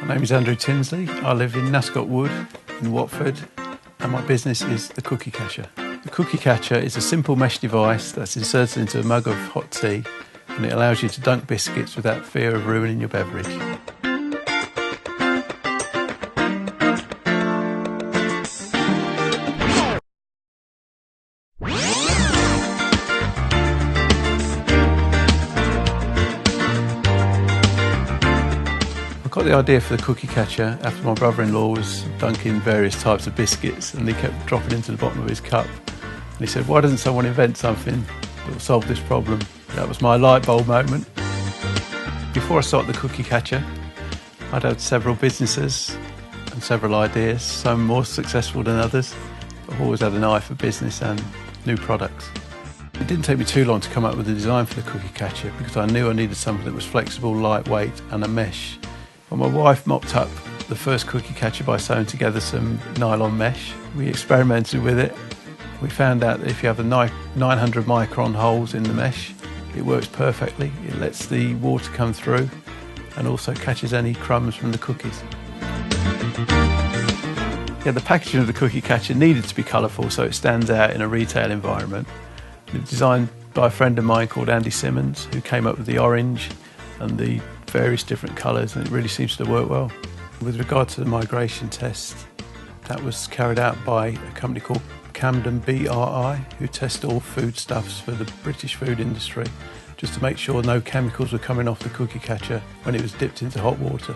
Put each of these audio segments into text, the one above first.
My name is Andrew Tinsley. I live in Nascot Wood in Watford, and my business is the Cookie Catcher. The Cookie Catcher is a simple mesh device that's inserted into a mug of hot tea, and it allows you to dunk biscuits without fear of ruining your beverage. I got the idea for the Cookie Catcher after my brother-in-law was dunking various types of biscuits and they kept dropping into the bottom of his cup. And he said, why doesn't someone invent something that will solve this problem? That was my light bulb moment. Before I started the Cookie Catcher, I'd had several businesses and several ideas, some more successful than others. I've always had an eye for business and new products. It didn't take me too long to come up with the design for the Cookie Catcher because I knew I needed something that was flexible, lightweight and a mesh. Well, my wife mocked up the first Cookie Catcher by sewing together some nylon mesh. We experimented with it. We found out that if you have the 900 micron holes in the mesh, it works perfectly. It lets the water come through and also catches any crumbs from the cookies. Yeah, the packaging of the Cookie Catcher needed to be colourful so it stands out in a retail environment. It was designed by a friend of mine called Andy Simmons, who came up with the orange and the various different colours, and it really seems to work well. With regard to the migration test, that was carried out by a company called Camden BRI, who test all foodstuffs for the British food industry, just to make sure no chemicals were coming off the Cookie Catcher when it was dipped into hot water.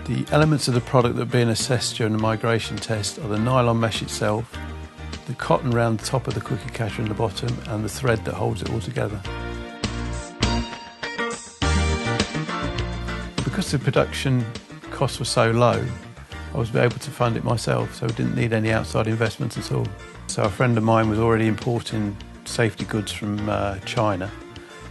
The elements of the product that are being assessed during the migration test are the nylon mesh itself, the cotton around the top of the Cookie Catcher and the bottom, and the thread that holds it all together. Because the production costs were so low, I was able to fund it myself, so I didn't need any outside investment at all. So a friend of mine was already importing safety goods from China,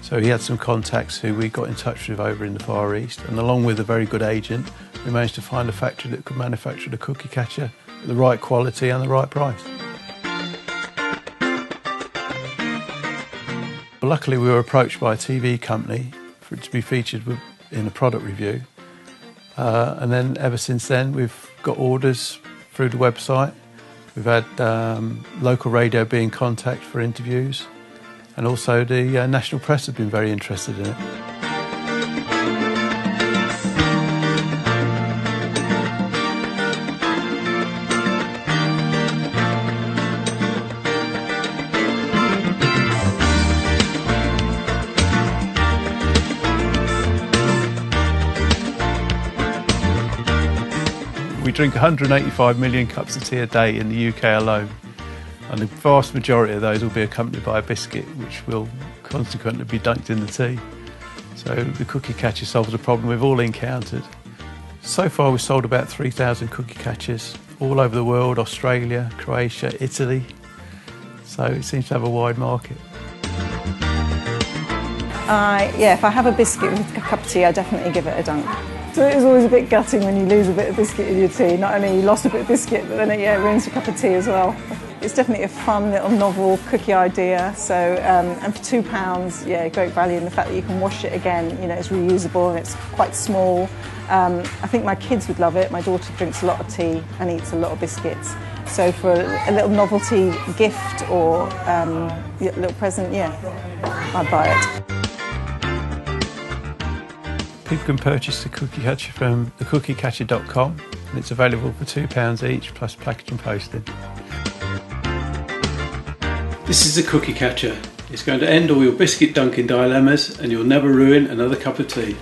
so he had some contacts who we got in touch with over in the Far East, and along with a very good agent, we managed to find a factory that could manufacture the Cookie Catcher at the right quality and the right price. But luckily we were approached by a TV company for it to be featured in a product review, and then ever since then we've got orders through the website. We've had local radio be in contact for interviews, and also the national press have been very interested in it. We drink 185 million cups of tea a day in the UK alone, and the vast majority of those will be accompanied by a biscuit, which will consequently be dunked in the tea. So the Cookie Catcher solves a problem we've all encountered. So far we've sold about 3,000 Cookie Catchers all over the world: Australia, Croatia, Italy. So it seems to have a wide market. Yeah, if I have a biscuit with a cup of tea, I definitely give it a dunk. So it is always a bit gutting when you lose a bit of biscuit in your tea. Not only you lost a bit of biscuit, but then it ruins your cup of tea as well. It's definitely a fun little novel cookie idea. So and for £2, yeah, great value in the fact that you can wash it again. You know, it's reusable and it's quite small. I think my kids would love it. My daughter drinks a lot of tea and eats a lot of biscuits. So for a little novelty gift or a little present, yeah, I'd buy it. People can purchase the Cookie Catcher from thecookiecatcher.com, and it's available for £2 each plus packaging and postage. This is the Cookie Catcher. It's going to end all your biscuit dunking dilemmas and you'll never ruin another cup of tea.